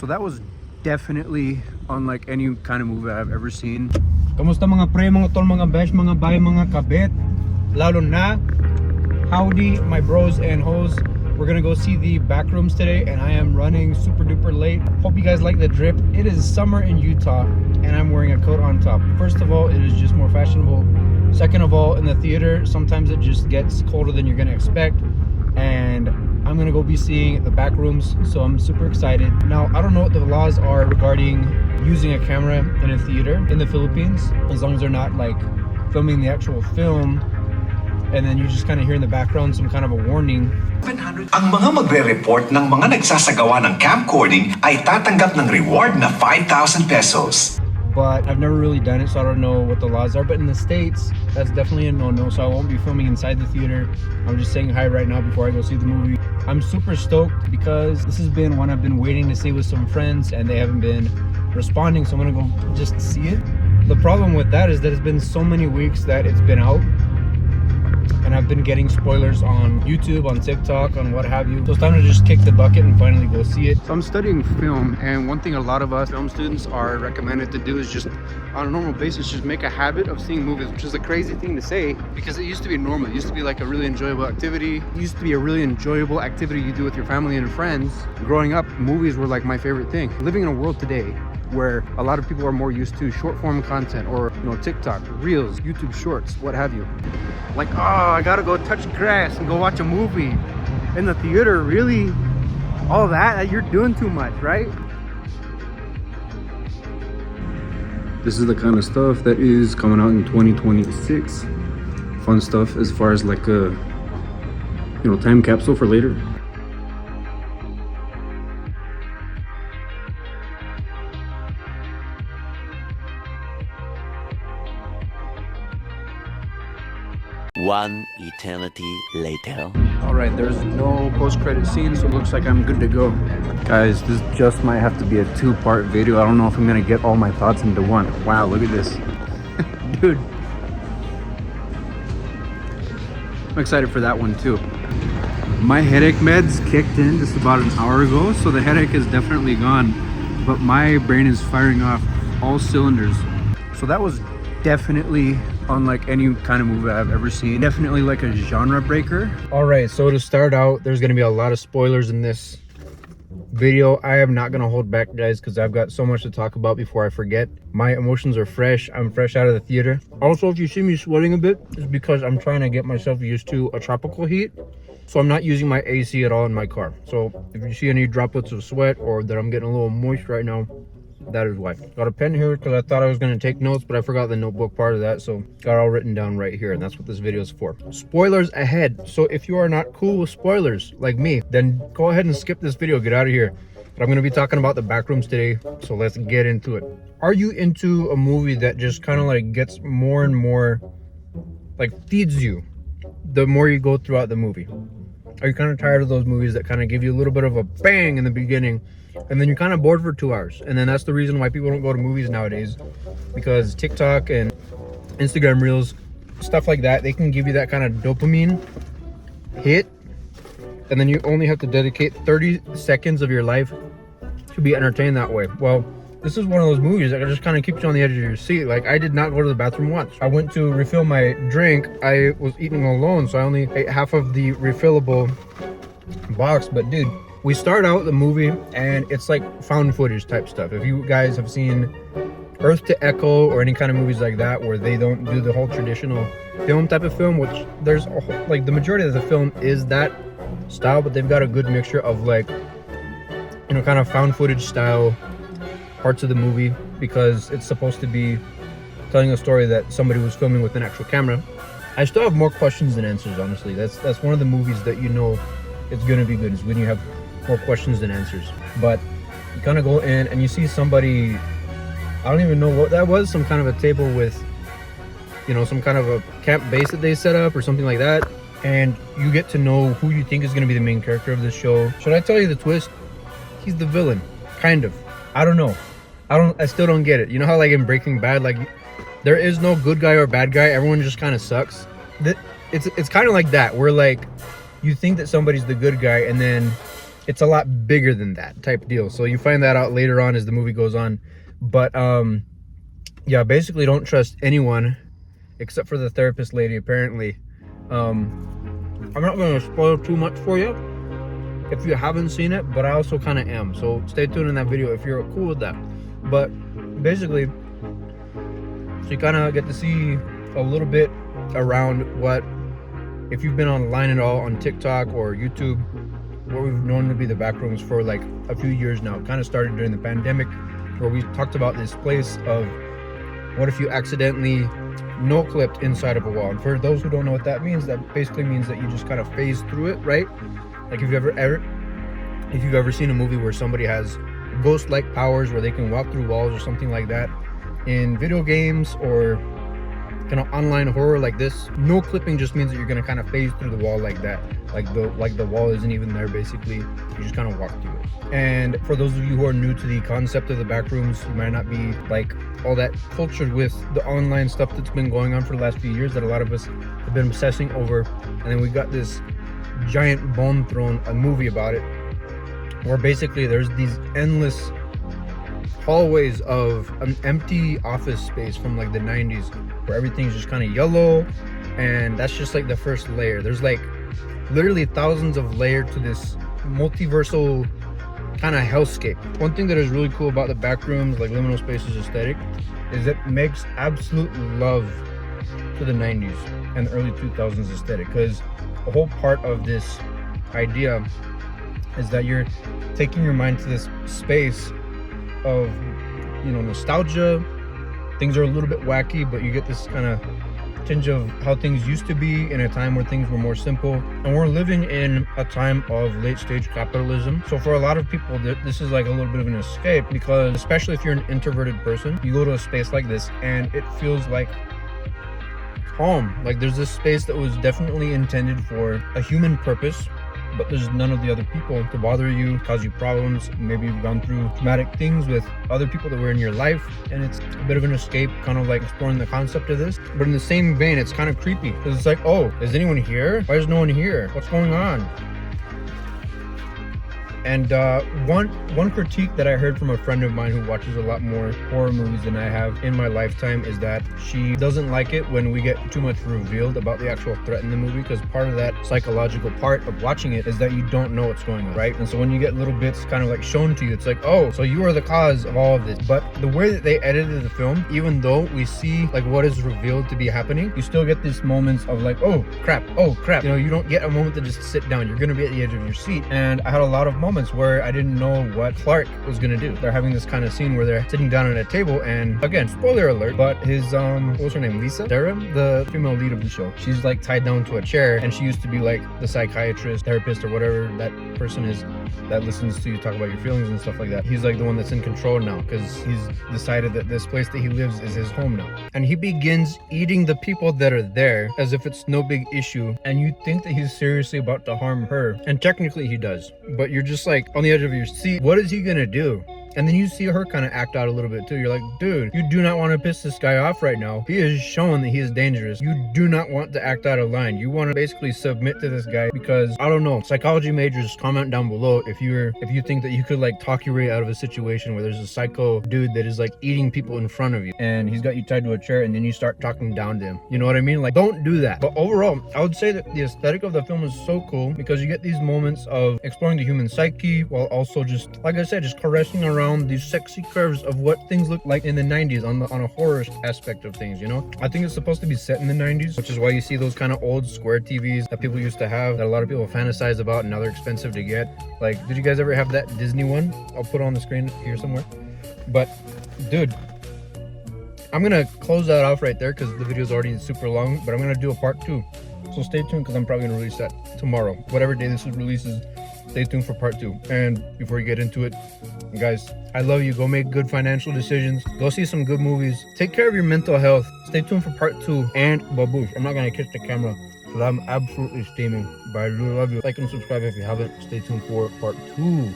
So that was definitely unlike any kind of movie I've ever seen. Kamusta mga pre, mga tol, mga besh, mga bay, mga kabit? Lalo na, howdy my bros and hoes. We're gonna go see the Backrooms today, and I am running super duper late. Hope you guys like the drip. It is summer in Utah, and I'm wearing a coat on top. First of all, it is just more fashionable. Second of all, in the theater, sometimes it just gets colder than you're gonna expect. And I'm gonna go be seeing the Backrooms, so I'm super excited. Now, I don't know what the laws are regarding using a camera in a theater in the Philippines, as long as they're not like filming the actual film, and then you just kind of hear in the background some kind of a warning. Ang mga magre-report ng mga nagsasagawa ng camcording ay tatanggap ng reward na 5,000 pesos. But I've never really done it, so I don't know what the laws are. But in the States, that's definitely a no-no, so I won't be filming inside the theater. I'm just saying hi right now before I go see the movie. I'm super stoked because this has been one I've been waiting to see with some friends, and they haven't been responding, so I'm gonna go just see it. The problem with that is that it's been so many weeks that it's been out, and I've been getting spoilers on YouTube, on TikTok, on what have you. So it's time to just kick the bucket and finally go see it. So I'm studying film, and one thing a lot of us film students are recommended to do is just on a normal basis just make a habit of seeing movies, which is a crazy thing to say because it used to be normal. It used to be like a really enjoyable activity. It used to be a really enjoyable activity you do with your family and friends. Growing up, movies were like my favorite thing. Living in a world today where a lot of people are more used to short form content, or TikTok, Reels, YouTube Shorts, what have you. Like, oh, I gotta go touch grass and go watch a movie in the theater. Really? All that? You're doing too much, right? This is the kind of stuff that is coming out in 2026. Fun stuff as far as like a time capsule for later. One eternity later. All right, there's no post-credit scene, so it looks like I'm good to go. Guys, this just might have to be a two-part video. I don't know if I'm gonna get all my thoughts into one. Wow, look at this. Dude. I'm excited for that one too. My headache meds kicked in just about an hour ago, so the headache is definitely gone, but my brain is firing off all cylinders. So that was definitely unlike any kind of movie I've ever seen. Definitely like a genre breaker. All right, so to start out, there's gonna be a lot of spoilers in this video. I am not gonna hold back, guys, because I've got so much to talk about before I forget. My emotions are fresh. I'm fresh out of the theater. Also, if you see me sweating a bit, it's because I'm trying to get myself used to a tropical heat. So I'm not using my AC at all in my car. So if you see any droplets of sweat or that I'm getting a little moist right now, that is why. Got a pen here because I thought I was going to take notes, but I forgot the notebook part of that, so got it all written down right here, and that's what this video is for. Spoilers ahead. So if you are not cool with spoilers like me, then go ahead and skip this video, get out of here. But I'm going to be talking about the Backrooms today, so let's get into it. Are you into a movie that just kind of like gets more and more, like, feeds you the more you go throughout the movie? Are you kind of tired of those movies that kind of give you a little bit of a bang in the beginning, and then you're kind of bored for 2 hours? And then that's the reason why people don't go to movies nowadays, because TikTok and Instagram Reels, stuff like that, they can give you that kind of dopamine hit, and then you only have to dedicate 30 seconds of your life to be entertained that way. Well, this is one of those movies that just kind of keeps you on the edge of your seat. Like, I did not go to the bathroom once. I went to refill my drink. I was eating alone, so I only ate half of the refillable box. But dude, we start out the movie and it's like found footage type stuff. If you guys have seen Earth to Echo or any kind of movies like that where they don't do the whole traditional film type of film, which there's a whole, like the majority of the film is that style, but they've got a good mixture of like, kind of found footage style parts of the movie, because it's supposed to be telling a story that somebody was filming with an actual camera. I still have more questions than answers, honestly. That's one of the movies that it's gonna be good, is when you have more questions than answers. But you kind of go in and you see somebody, I don't even know what that was, some kind of a table with some kind of a camp base that they set up or something like that, and you get to know who you think is going to be the main character of this show. Should I tell you the twist? He's the villain, kind of. I don't know. I still don't get it. You know how like in Breaking Bad, like there is no good guy or bad guy, everyone just kind of sucks. It's kind of like that, where like you think that somebody's the good guy, and then it's a lot bigger than that type deal. So you find that out later on as the movie goes on. But yeah, basically don't trust anyone except for the therapist lady, apparently. I'm not going to spoil too much for you if you haven't seen it, but I also kind of am. So stay tuned in that video if you're cool with that. But basically, so you kind of get to see a little bit around what, if you've been online at all on TikTok or YouTube, what we've known to be the Backrooms for like a few years now. Kind of started during the pandemic, where we talked about this place of what if you accidentally no-clipped inside of a wall. And for those who don't know what that means, that basically means that you just kind of phase through it, right? Like if you've ever seen a movie where somebody has ghost-like powers where they can walk through walls or something like that, in video games or kind of online horror like this, no clipping just means that you're gonna kind of phase through the wall like that, like the wall isn't even there. Basically, you just kind of walk through it. And for those of you who are new to the concept of the Backrooms, you might not be like all that cultured with the online stuff that's been going on for the last few years that a lot of us have been obsessing over. And then we got this giant bone thrown, a movie about it, where basically there's these endless hallways of an empty office space from like the 90s where everything's just kind of yellow, and that's just like the first layer. There's like literally thousands of layers to this multiversal kind of hellscape. One thing that is really cool about the Backrooms, like liminal spaces aesthetic, is it makes absolute love to the 90s and early 2000s aesthetic, because a whole part of this idea is that you're taking your mind to this space of, you know, nostalgia. Things are a little bit wacky, but you get this kind of tinge of how things used to be in a time where things were more simple. And we're living in a time of late stage capitalism. So for a lot of people, this is like a little bit of an escape, because especially if you're an introverted person, you go to a space like this and it feels like home. Like there's this space that was definitely intended for a human purpose, but there's none of the other people to bother you, cause you problems. Maybe you've gone through traumatic things with other people that were in your life, and it's a bit of an escape, kind of like exploring the concept of this. But in the same vein, it's kind of creepy, because it's like, oh, is anyone here? Why is no one here? What's going on? And one critique that I heard from a friend of mine who watches a lot more horror movies than I have in my lifetime is that she doesn't like it when we get too much revealed about the actual threat in the movie, because part of that psychological part of watching it is that you don't know what's going on, right? And so when you get little bits kind of like shown to you, it's like, oh, so you are the cause of all of this. But the way that they edited the film, even though we see like what is revealed to be happening, you still get these moments of like, oh crap. You know, you don't get a moment to just sit down. You're gonna be at the edge of your seat. And I had a lot of moments where I didn't know what Clark was gonna do. They're having this kind of scene where they're sitting down at a table, and again, spoiler alert, but his what was her name, Lisa? Sarah, the female lead of the show, she's like tied down to a chair, and she used to be like the psychiatrist, therapist, or whatever that person is that listens to you talk about your feelings and stuff like that. He's like the one that's in control now, because he's decided that this place that he lives is his home now. And he begins eating the people that are there as if it's no big issue, and you think that he's seriously about to harm her, and technically he does, but you're just like on the edge of your seat. What is he gonna do? And then you see her kind of act out a little bit too. You're like, dude, you do not want to piss this guy off right now. He is showing that he is dangerous. You do not want to act out of line. You want to basically submit to this guy, because I don't know, psychology majors, comment down below if you think that you could like talk your way out of a situation where there's a psycho dude that is like eating people in front of you, and he's got you tied to a chair, and then you start talking down to him. You know what I mean? Like, don't do that. But overall, I would say that the aesthetic of the film is so cool, because you get these moments of exploring the human psyche while also just, like I said, just caressing around these sexy curves of what things look like in the 90s on a horror aspect of things, you know? I think it's supposed to be set in the 90s, which is why you see those kind of old square TVs that people used to have, that a lot of people fantasize about, and now they're expensive to get. Like, did you guys ever have that Disney one? I'll put it on the screen here somewhere. But dude, I'm gonna close that off right there because the video is already super long, but I'm gonna do a part 2. So stay tuned, because I'm probably gonna release that tomorrow. Whatever day this releases, stay tuned for part 2. And before you get into it, guys, I love you. Go make good financial decisions. Go see some good movies. Take care of your mental health. Stay tuned for part 2. And baboosh, I'm not gonna kiss the camera because I'm absolutely steaming, but I really love you. Like and subscribe if you haven't. Stay tuned for part 2.